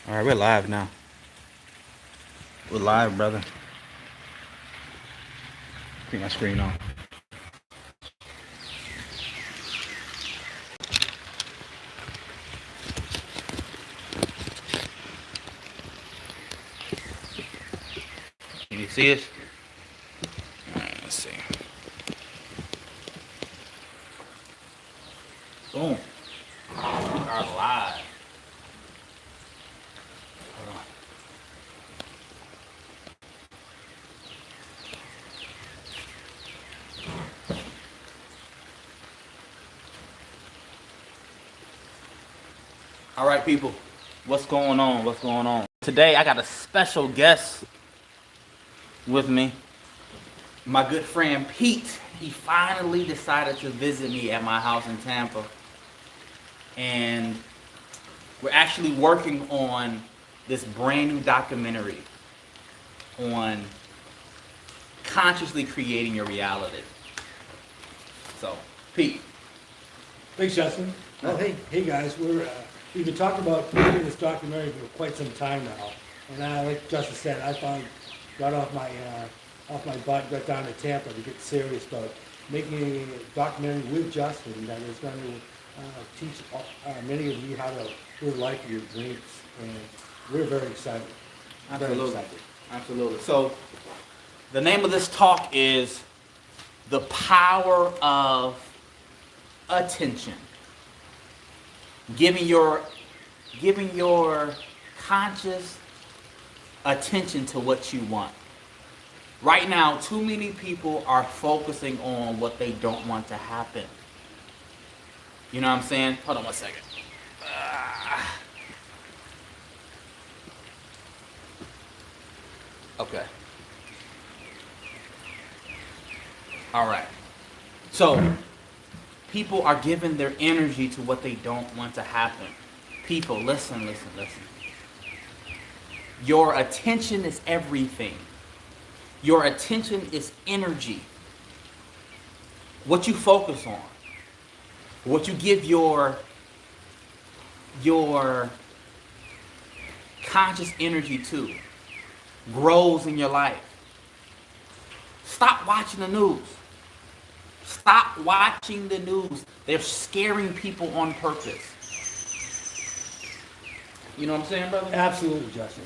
All right, we're live now. We're live, brother. Keep my screen on. Can you see us? All right, let's see. Boom. We are live. Hold on. All right, people. What's going on? What's going on? Today, I got a special guest with me. My good friend Pete. He finally decided to visit me at my house in Tampa. And we're actually working on this brand new documentary on consciously creating your reality. So, Pete. Thanks, Justin. Well, hey guys, we've been talking about making this documentary for quite some time now, and like Justin said, I finally got off my butt, got down to Tampa to get serious about making a documentary with Justin that is going to teach many of you how to live life of your dreams, and we're very excited. Absolutely. Very excited. Absolutely. So, the name of this talk is The Power of Attention. Giving your conscious attention to what you want. Right now, too many people are focusing on what they don't want to happen. You know what I'm saying? Hold on one second. Okay. All right. So, people are giving their energy to what they don't want to happen. People, listen. Your attention is everything. Your attention is energy. What you focus on, what you give your conscious energy to, grows in your life. Stop watching the news. Stop watching the news. They're scaring people on purpose. You know what I'm saying, brother? Absolutely, Justin.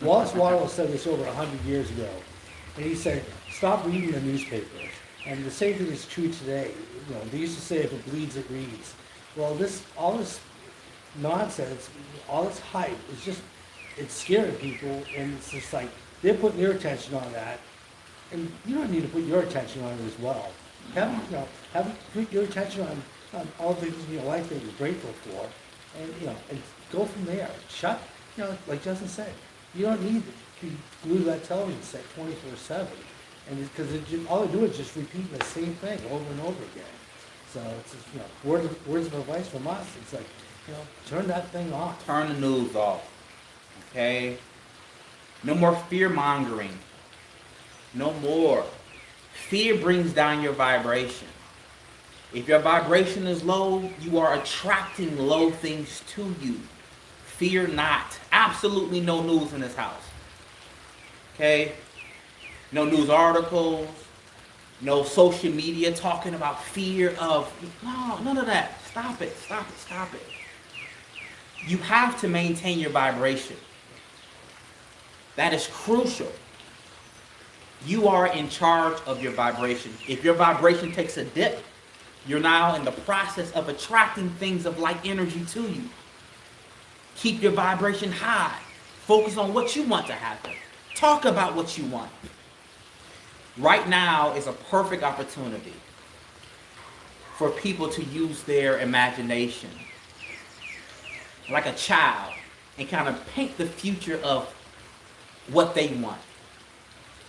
Wallace Waddell said this over 100 years ago, and he said, "Stop reading the newspapers." And the same thing is true today. They used to say, "If it bleeds, it reads." Well, all this nonsense, all this hype, it's scaring people, and it's just like they're putting their attention on that, and you don't need to put your attention on it as well. Put your attention on all the things in your life that you're grateful for, and go from there. Like Justin said, you don't need to be glued to that television set 24/7, and because all they do is just repeating the same thing over and over again. So it's just, words of advice from us. It's like, turn that thing off. Turn the news off. Okay? No more fear mongering. No more. Fear brings down your vibration. If your vibration is low, you are attracting low things to you. Fear not. Absolutely no news in this house. Okay? No news articles. No social media talking about fear of... No, none of that. Stop it. You have to maintain your vibration. That is crucial. You are in charge of your vibration. If your vibration takes a dip, you're now in the process of attracting things of like energy to you. Keep your vibration high. Focus on what you want to happen. Talk about what you want. Right now is a perfect opportunity for people to use their imagination like a child and kind of paint the future of what they want.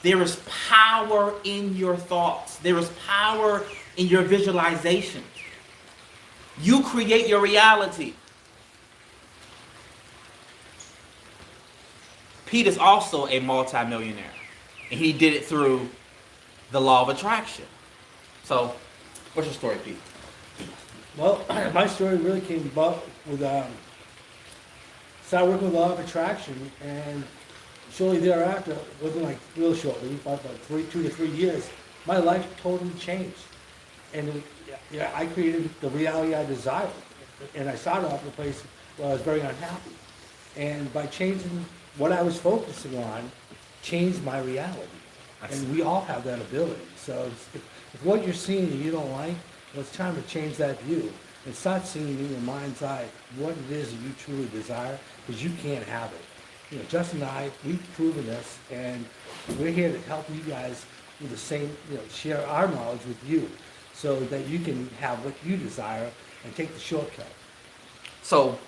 There is power in your thoughts. There is power in your visualization. You create your reality. Pete is also a multimillionaire, and he did it through the law of attraction. So, what's your story, Pete? Well, my story really came about with started working with law of attraction, and shortly thereafter, wasn't like real shortly, about 2 to 3 years, my life totally changed. And yeah, I created the reality I desired. And I started off in a place where I was very unhappy. And by changing what I was focusing on, changed my reality. And we all have that ability. So if what you're seeing and you don't like, well, it's time to change that view and start seeing in your mind's eye what it is that you truly desire, because you can't have it. You know, Justin and I, we've proven this, and we're here to help you guys with the same, share our knowledge with you so that you can have what you desire and take the shortcut. So,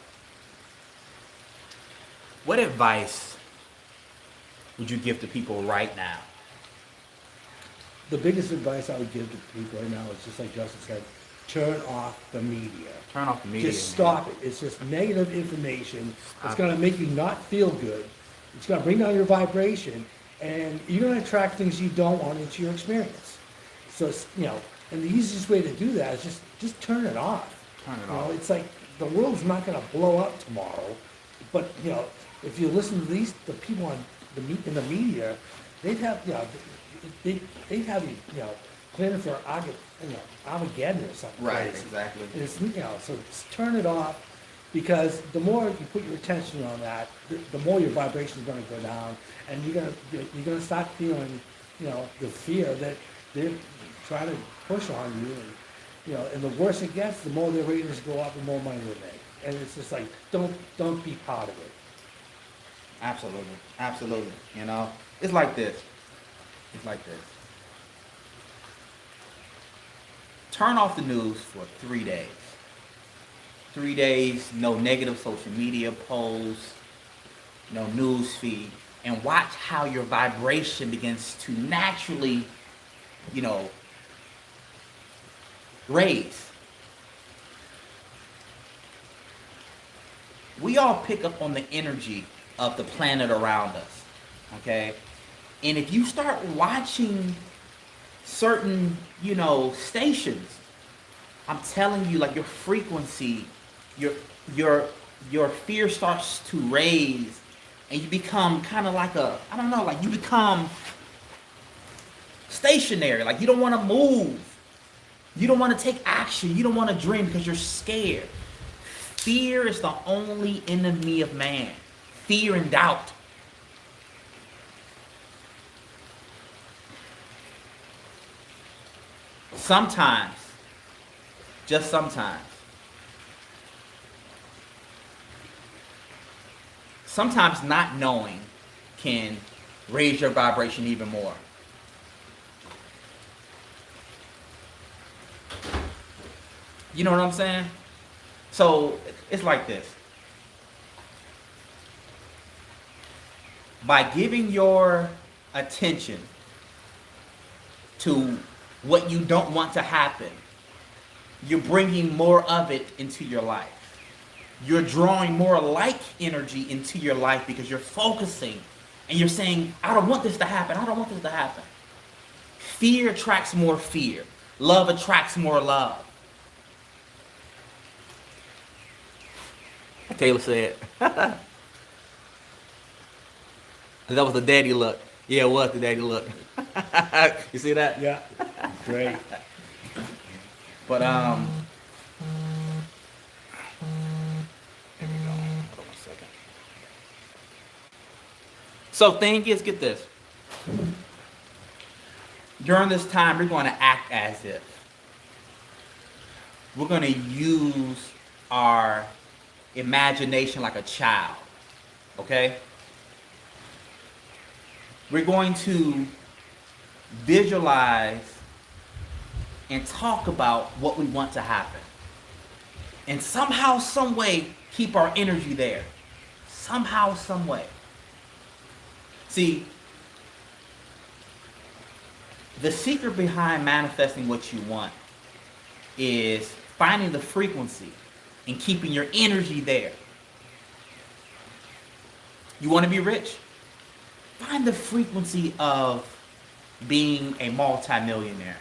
what advice would you give to people right now? The biggest advice I would give to people right now is just like Justin said, turn off the media. Turn off the media. Just stop it. It's just negative information. It's going to make you not feel good. It's going to bring down your vibration, and you're going to attract things you don't want into your experience. So, and the easiest way to do that is just turn it off. Turn it off. It's like the world's not going to blow up tomorrow, but if you listen to the people in the media, they'd have they'd have you planning for Armageddon or something. Right, crazy. exactly. And it's, so just turn it off, because the more you put your attention on that, the more your vibration is going to go down, and you're gonna start feeling the fear that they're trying to push on you, and the worse it gets, the more their ratings go up, the more money they make, and it's just like don't be part of it. Absolutely. It's like this. Turn off the news for 3 days. 3 days, no negative social media posts, no news feed, and watch how your vibration begins to naturally, raise. We all pick up on the energy of the planet around us, okay? And if you start watching certain, stations, I'm telling you, like, your frequency, your fear starts to raise, and you become kind of like you become stationary. Like, you don't want to move. You don't want to take action. You don't want to dream because you're scared. Fear is the only enemy of man. Fear and doubt. Sometimes, just sometimes not knowing can raise your vibration even more. You know what I'm saying? So it's like this. By giving your attention to what you don't want to happen, you're bringing more of it into your life. You're drawing more like energy into your life because you're focusing and you're saying, I don't want this to happen. I don't want this to happen. Fear attracts more fear. Love attracts more love. Taylor said. That was the daddy look. Yeah, it was the daddy look. You see that? Yeah. Great. But here we go. Hold on a second. So thing is, get this. During this time, we're going to act as if. We're going to use our imagination like a child. Okay? We're going to visualize and talk about what we want to happen. And somehow, some way, keep our energy there. Somehow, some way. See, the secret behind manifesting what you want is finding the frequency and keeping your energy there. You want to be rich? Find the frequency of being a multimillionaire.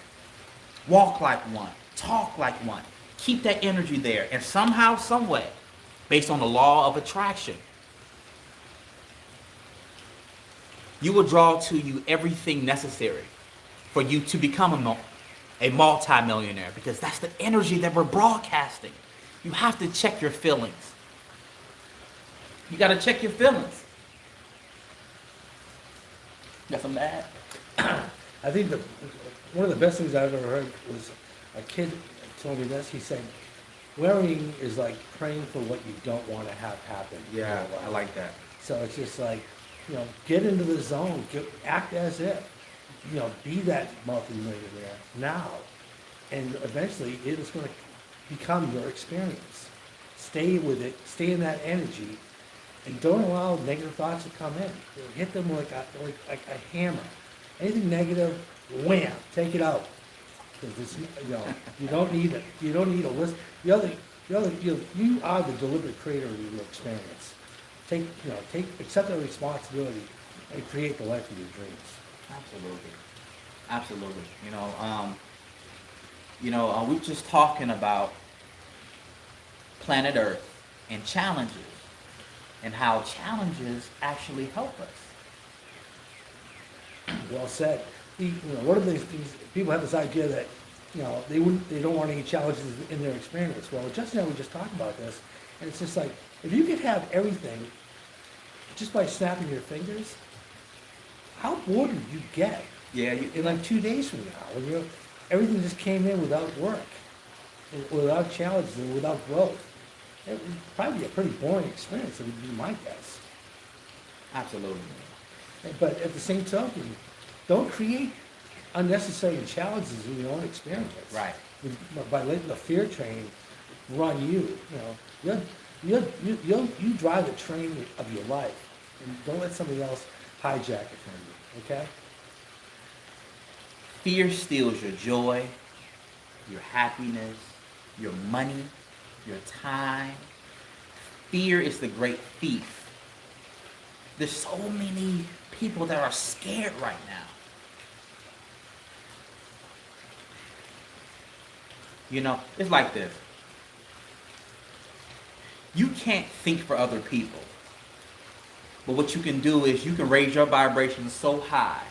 Walk like one. Talk like one. Keep that energy there. And somehow, some way, based on the law of attraction, You will draw to you everything necessary for you to become a multi-millionaire, because that's the energy that we're broadcasting. You have to check your feelings. You got to check your feelings. Got some bad? I think one of the best things I've ever heard was a kid told me this. He said, worrying is like praying for what you don't want to have happen. Yeah, I like that. So it's just like, get into the zone, act as if, be that multi-millionaire now. And eventually it is going to become your experience. Stay with it, stay in that energy, and don't allow negative thoughts to come in. Hit them like a hammer. Anything negative, wham, take it out. Because you don't need it. You don't need a list. You are the deliberate creator of your experience. Accept that responsibility and create the life of your dreams. Absolutely. We're just talking about planet Earth and challenges, and how challenges actually help us. Well said. One of the things people have this idea that they don't want any challenges in their experience. Well, Justin and I were just talking about this, and it's just like, if you could have everything just by snapping your fingers, how bored would you get? Yeah. In like 2 days from now, when everything just came in without work, without challenges, and without growth. It would probably be a pretty boring experience, it would be my guess. Absolutely. But at the same token, don't create unnecessary challenges in your own experience. Right. By letting the fear train run you. You drive the train of your life, and don't let somebody else hijack it from you. Okay? Fear steals your joy, your happiness, your money, your time. Fear is the great thief. There's so many people that are scared right now. It's like this. You can't think for other people. But what you can do is you can raise your vibration so high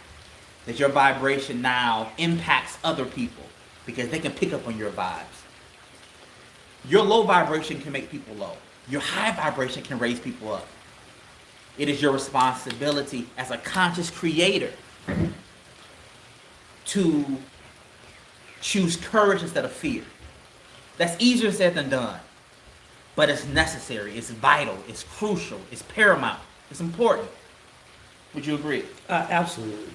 that your vibration now impacts other people, because they can pick up on your vibes. Your low vibration can make people low. Your high vibration can raise people up. It is your responsibility as a conscious creator to choose courage instead of fear. That's easier said than done. But it's necessary, it's vital, it's crucial, it's paramount, it's important. Would you agree? Absolutely.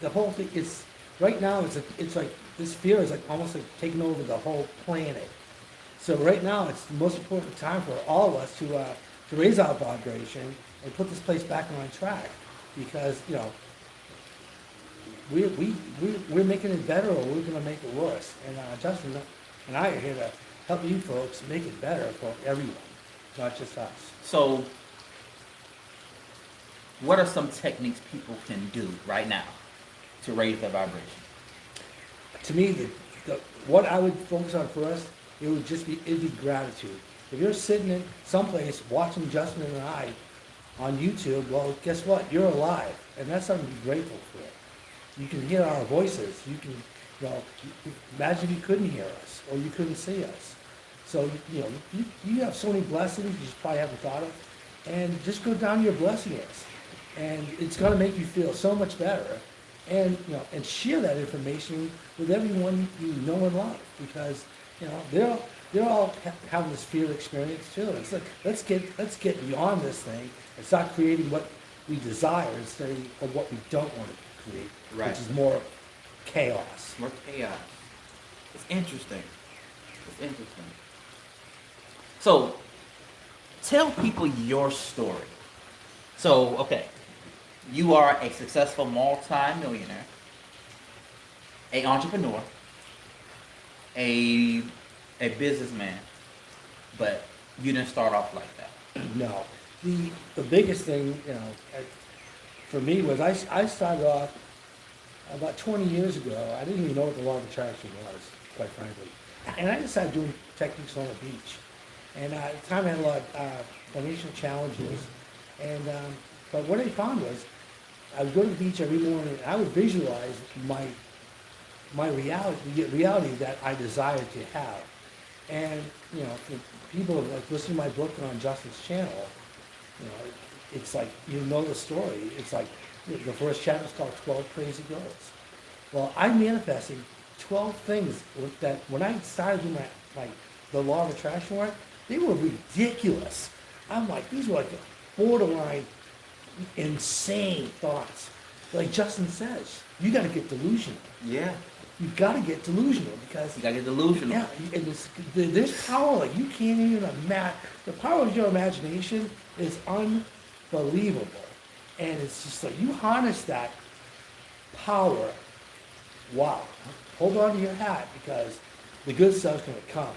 The whole thing is, right now, it's like, this fear is like almost like taking over the whole planet. So right now, it's the most important time for all of us to raise our vibration and put this place back on track, because we're making it better, or we're going to make it worse. And Justin and I are here to help you folks make it better for everyone, not just us. So, what are some techniques people can do right now to raise their vibration? To me, what I would focus on first, it'd be gratitude. If you're sitting in someplace watching Justin and I on YouTube, well, guess what? You're alive, and that's something to be grateful for. You can hear our voices. You can, imagine if you couldn't hear us or you couldn't see us. So, you have so many blessings you just probably haven't thought of, and just go down your blessing list, and it's going to make you feel so much better. And and share that information with everyone you know and love, because they're all having this fear experience too. It's like, let's get beyond this thing and start creating what we desire instead of what we don't want to create, right, which is more chaos. More chaos. It's interesting. So, tell people your story. So, okay, you are a successful multi-millionaire, an entrepreneur, a businessman, but you didn't start off like that. No. The biggest thing, for me was I started off about 20 years ago. I didn't even know what the law of attraction was, quite frankly. And I just started doing techniques on the beach. And at the time I had a lot of financial challenges. And But what I found was, I would go to the beach every morning, and I would visualize my reality that I desired to have. And, you know, for people like listening to my book on Justin's channel, you know, it's like, you know the story. It's like, the first chapter is called 12 Crazy Girls. Well, I manifested 12 things that when I started doing the law of attraction work, they were ridiculous. I'm like, these were like borderline insane thoughts. Like Justin says, you got to get delusional. Yeah. You got to get delusional because You gotta get delusional. yeah, and there's power like you can't even imagine. The power of your imagination is unbelievable, and it's just like you harness that power. Wow! Hold on to your hat because the good stuff's gonna come,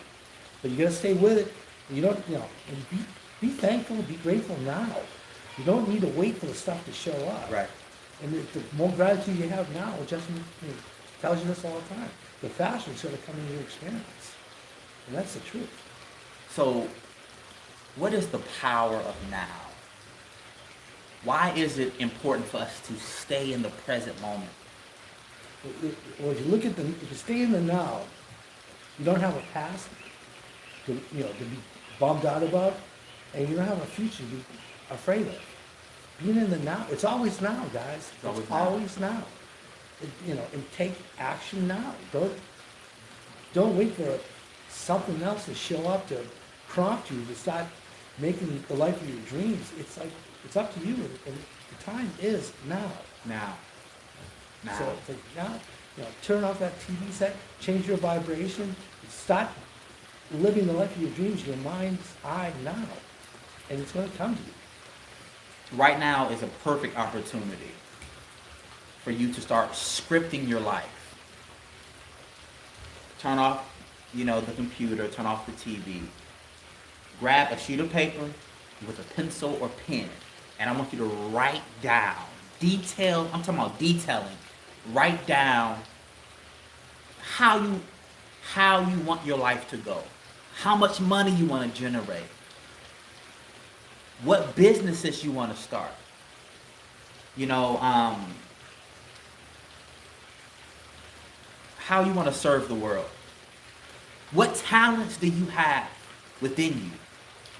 but you gotta stay with it. You don't, you know, and be thankful, be grateful now. You don't need to wait for the stuff to show up. Right. And the more gratitude you have now, Justin tells you this all the time. The faster it's going to come into your experience. And that's the truth. So, what is the power of now? Why is it important for us to stay in the present moment? Well, if you look at if you stay in the now, you don't have a past to be bummed out about, and you don't have a future to be afraid of. Being in the now, it's always now, guys. It's always now. And take action now. Don't wait for something else to show up to prompt you to start making the life of your dreams. It's like, it's up to you, and the time is now. Now. So it's like now, turn off that TV set, change your vibration, start living the life of your dreams, your mind's eye now, and it's going to come to you. Right now is a perfect opportunity for you to start scripting your life. Turn off, the computer, turn off the TV. Grab a sheet of paper with a pencil or pen, and I want you to write down, I'm talking about detailing, write down how you want your life to go, how much money you want to generate, what businesses you want to start, how you want to serve the world. What talents do you have within you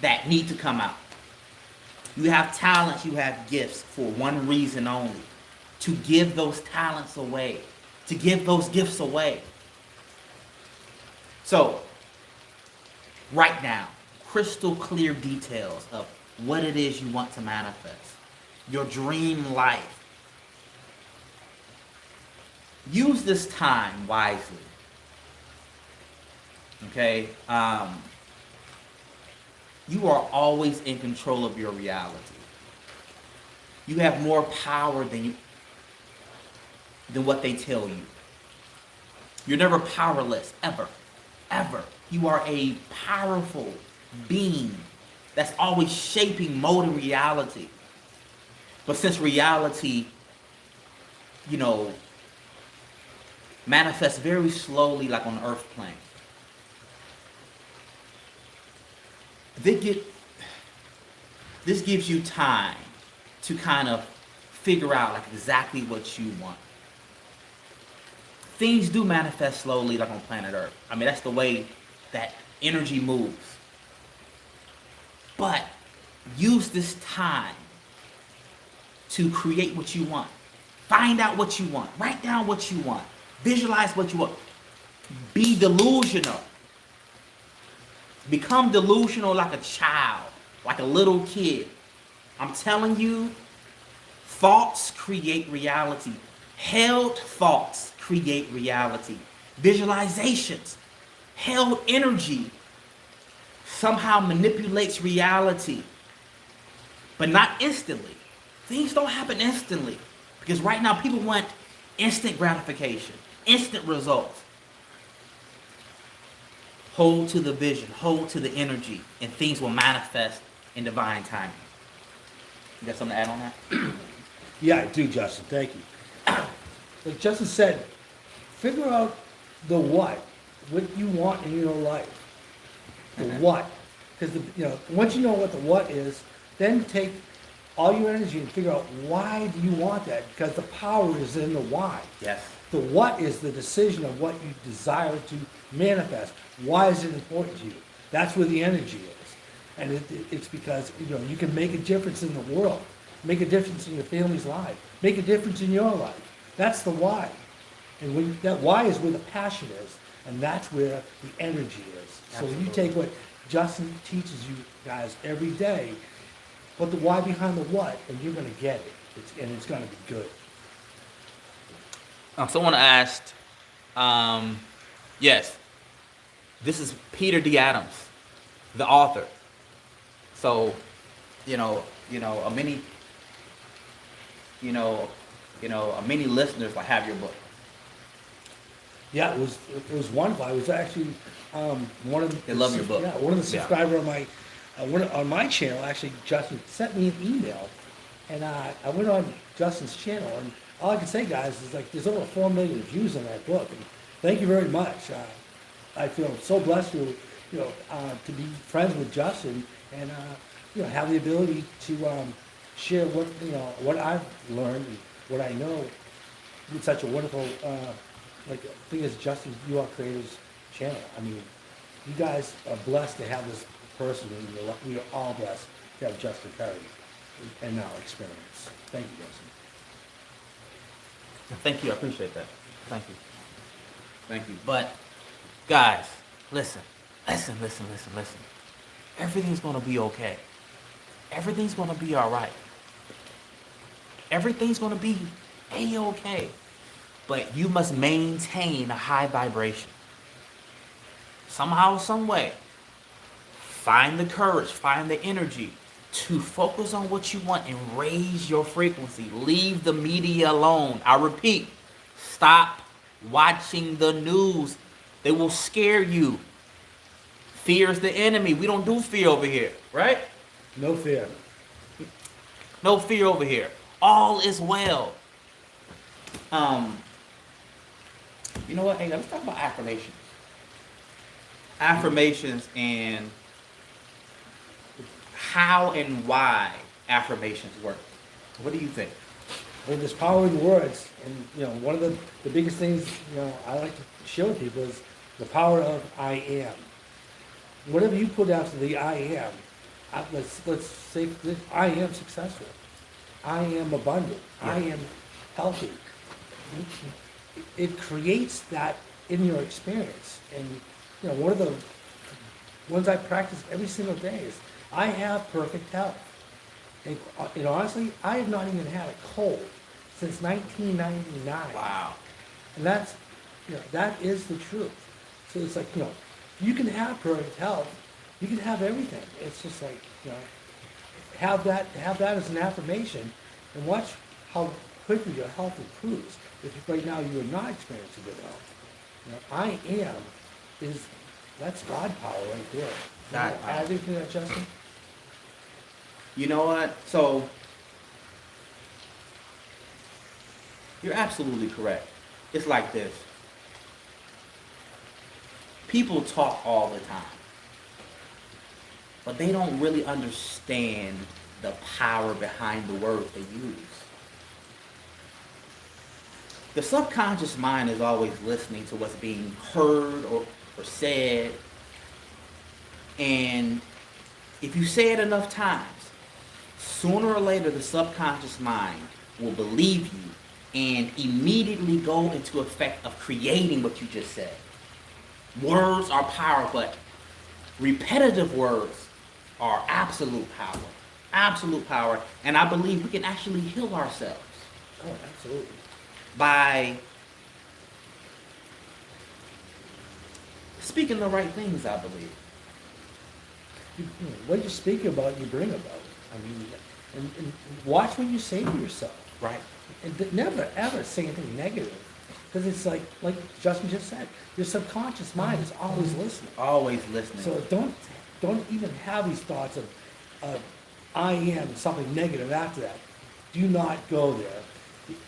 that need to come out? You have talents, you have gifts for one reason only, to give those talents away, to give those gifts away. So, write down crystal clear details of what it is you want to manifest, your dream life. Use this time wisely. Okay? You are always in control of your reality. You have more power than what they tell you. You're never powerless, ever. Ever. You are a powerful being that's always shaping, molding reality. But since reality, manifests very slowly like on the earth plane, this gives you time to kind of figure out like exactly what you want. Things do manifest slowly like on planet Earth. I mean, that's the way that energy moves. But use this time to create what you want. Find out what you want. Write down what you want. Visualize what you want. Be delusional. Become delusional like a child, like a little kid. I'm telling you, thoughts create reality. Held thoughts create reality. Visualizations, held energy somehow manipulates reality, but not instantly. Things don't happen instantly, because right now people want instant gratification, instant results. Hold to the vision, hold to the energy, and things will manifest in divine timing. You got something to add on that? Yeah, I do, Justin. Thank you. Like Justin said, figure out the what you want in your life. The what. Because once you know what the what is, then take all your energy and figure out why do you want that, because the power is in the why. Yes. The what is the decision of what you desire to manifest. Why is it important to you? That's where the energy is. And it's because, you can make a difference in the world, make a difference in your family's life, make a difference in your life. That's the why. And that why is where the passion is, and that's where the energy is. So when you take what Justin teaches you guys every day, put the why behind the what, and you're going to get it. And it's going to be good. Someone asked, yes, this is Peter D. Adams, the author. So, many listeners will have your book. Yeah, it was wonderful. I was actually one of the. They love your book. Yeah, one of the subscribers on my channel actually, Justin sent me an email, and I went on Justin's channel, and all I can say, guys, is like there's over 4 million views on that book. And thank you very much. I feel so blessed to be friends with Justin, and have the ability to share what I've learned and what I know with such a wonderful thing as Justin's YouAreCreators channel. I mean, you guys are blessed to have this person, and we are all blessed to have Justin Perry and our experience. Thank you, Justin. Thank you. I appreciate that. Thank you. Thank you. But, guys, listen. Everything's going to be okay. Everything's going to be all right. Everything's going to be A-okay. But you must maintain a high vibration. Somehow, some way, find the courage, find the energy to focus on what you want and raise your frequency. Leave the media alone. I repeat, stop watching the news. They will scare you. Fear is the enemy. We don't do fear over here, right? No fear. No fear over here. All is well. You know what? Hey, let's talk about affirmations. Affirmations and how and why affirmations work. What do you think? Well, there's power in words, and one of the biggest things I like to show people is the power of I am. Whatever you put after the I am, let's say that I am successful, I am abundant, Yeah. I am healthy. It creates that in your experience, and one of the ones I practice every single day is I have perfect health. And honestly, I have not even had a cold since 1999. Wow. And that's, that is the truth. So it's like, you can have perfect health, you can have everything. It's just like, have that as an affirmation, and watch how quickly your health improves. If right now you are not experiencing good health, I am that's God power right there. God power. Add anything to that, Justin? You know what? So, you're absolutely correct. It's like this. People talk all the time, but they don't really understand the power behind the words they use. The subconscious mind is always listening to what's being heard or said, and if you say it enough times, sooner or later the subconscious mind will believe you and immediately go into effect of creating what you just said. Words are power, but repetitive words are absolute power. Absolute power. And I believe we can actually heal ourselves. Oh, absolutely. By speaking the right things, I believe. What you speak about, you bring about. I mean, and watch what you say to yourself. Right. And never, ever say anything negative. Because it's like Justin just said, your subconscious mind is always listening. Always listening. So don't even have these thoughts of I am something negative after that. Do not go there.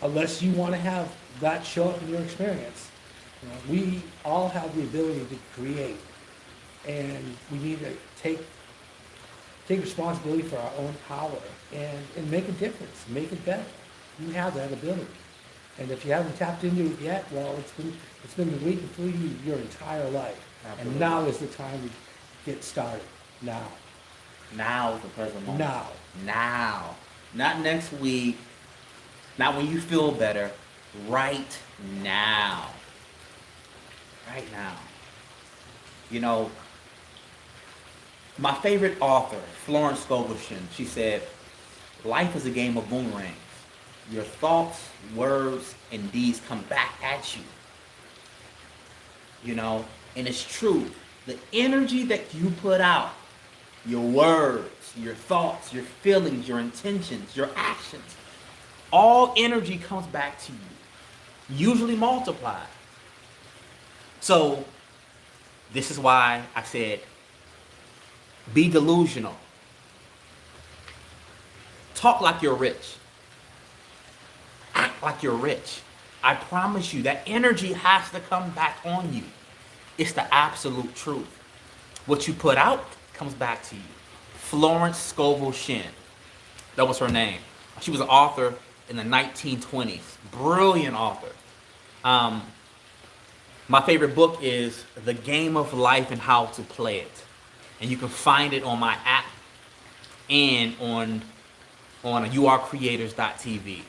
Unless you want to have that show up in your experience. We all have the ability to create. And we need to take responsibility for our own power and make a difference, make it better. You have that ability. And if you haven't tapped into it yet, well, it's been waiting for you your entire life. Absolutely. And now is the time to get started. Now. Now is the present moment. Now. Now. Not next week. Not when you feel better. Right now. Right now. You know, my favorite author, Florence Scovel Shinn, she said, life is a game of boomerangs. Your thoughts, words, and deeds come back at you. You know, and it's true. The energy that you put out, your words, your thoughts, your feelings, your intentions, your actions, all energy comes back to you, usually multiplied. So, this is why I said, be delusional. Talk like you're rich. Act like you're rich. I promise you, that energy has to come back on you. It's the absolute truth. What you put out comes back to you. Florence Scovel Shinn. That was her name. She was an author in the 1920s. Brilliant author. My favorite book is The Game of Life and How to Play It. And you can find it on my app and on YouAreCreators.tv.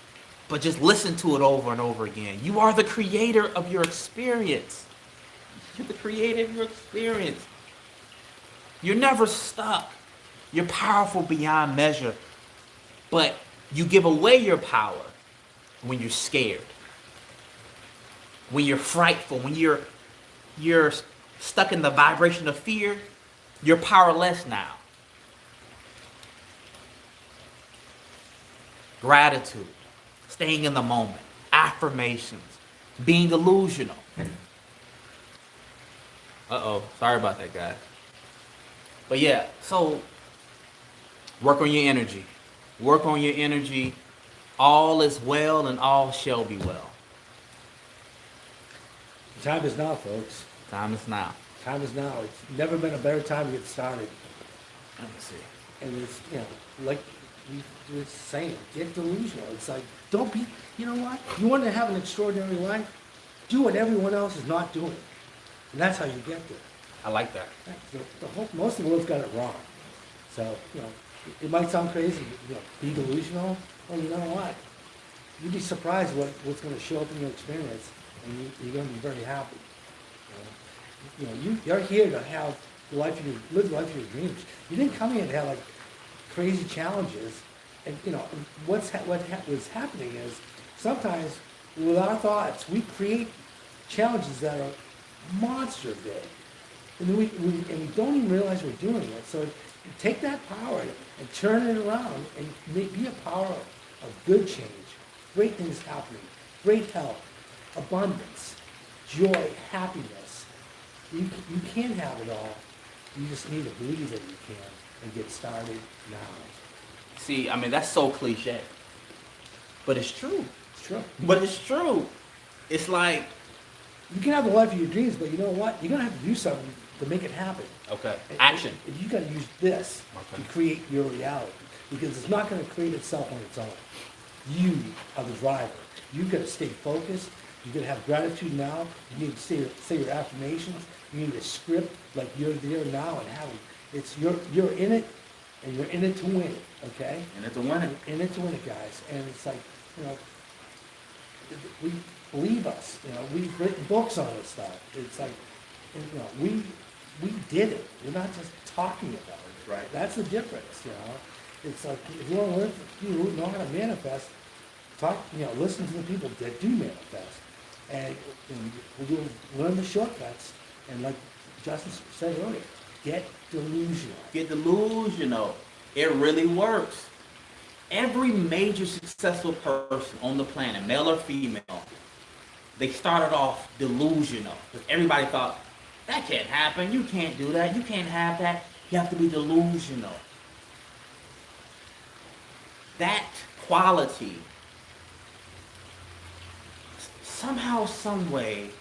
But just listen to it over and over again. You are the creator of your experience. You're the creator of your experience. You're never stuck. You're powerful beyond measure. But you give away your power when you're scared. When you're frightful. When you're stuck in the vibration of fear, you're powerless now. Gratitude. Staying in the moment. Affirmations. Being delusional. Sorry about that, guys. But yeah, so work on your energy. Work on your energy. All is well and all shall be well. The time is now, folks. Time is now. Time is now. It's never been a better time to get started. Let me see. And it's, like we were saying, get delusional. It's like, don't be, you know what? You want to have an extraordinary life? Do what everyone else is not doing. And that's how you get there. I like that. Most of the world's got it wrong. So, it might sound crazy, be delusional. Well, you know what? You'd be surprised what's going to show up in your experience, and you're going to be very happy. You're here to have live the life of your dreams. You didn't come here to have like crazy challenges. And what's happening is sometimes with our thoughts we create challenges that are monster big, and then we don't even realize we're doing it. So take that power and turn it around and be a power of good change, great things happening, great health, abundance, joy, happiness. You can have it all. You just need to believe that you can and get started now. See, I mean, that's so cliche. But it's true. It's true. But it's true. It's like, you can have the life of your dreams, but you know what? You're going to have to do something to make it happen. okay, action. And you got to use this Okay. to create your reality, because it's not going to create itself on its own. You are the driver. You've got to stay focused. You've got to have gratitude now. You need to say your affirmations. You need a script like you're there now and having. You're in it, and you're in it to win it. Okay. And it's a winner. In it to win it, guys. And it's like, we believe us. We've written books on this stuff. It's like, we did it. We're not just talking about it. Right. That's the difference. It's like, if you want to learn from people who know how to manifest, listen to the people that do manifest, and we'll learn the shortcuts. And like Justin said earlier, get delusional. Get delusional. It really works. Every major successful person on the planet, male or female, they started off delusional. Because everybody thought, that can't happen. You can't do that. You can't have that. You have to be delusional. That quality somehow, some way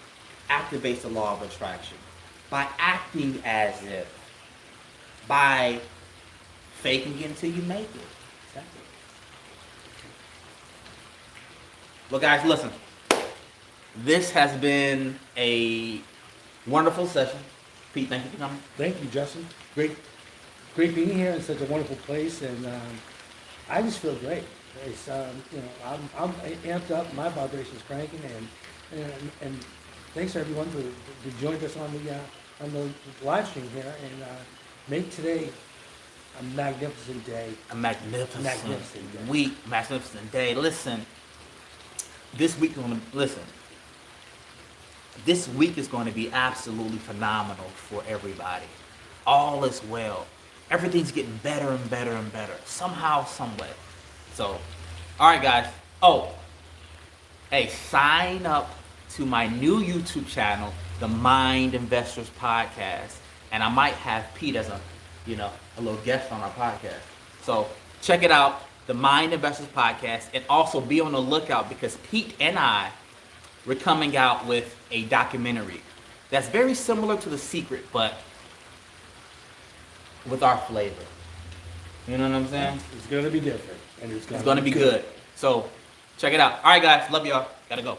activates the law of attraction by acting as if, by faking it until you make it. Exactly. Well, guys, listen. This has been a wonderful session. Pete, thank you for coming. Thank you, Justin. Great being here in such a wonderful place, and I just feel great. It's, I'm amped up. My vibration's cranking, and thanks everyone for joining us on the live stream here, and make today a magnificent day. A magnificent day. week, magnificent day. Listen, this week is going to be absolutely phenomenal for everybody. All is well. Everything's getting better and better and better. Somehow, some way. So, all right, guys. Oh, hey, sign up to my new YouTube channel, the Mind Investors Podcast, and I might have Pete as a little guest on our podcast. So check it out, the Mind Investors Podcast, and also be on the lookout because Pete and we're coming out with a documentary that's very similar to The Secret, but with our flavor. You know what I'm saying? It's going to be different, and it's going to be good. So check it out. All right, guys. Love y'all. Gotta go.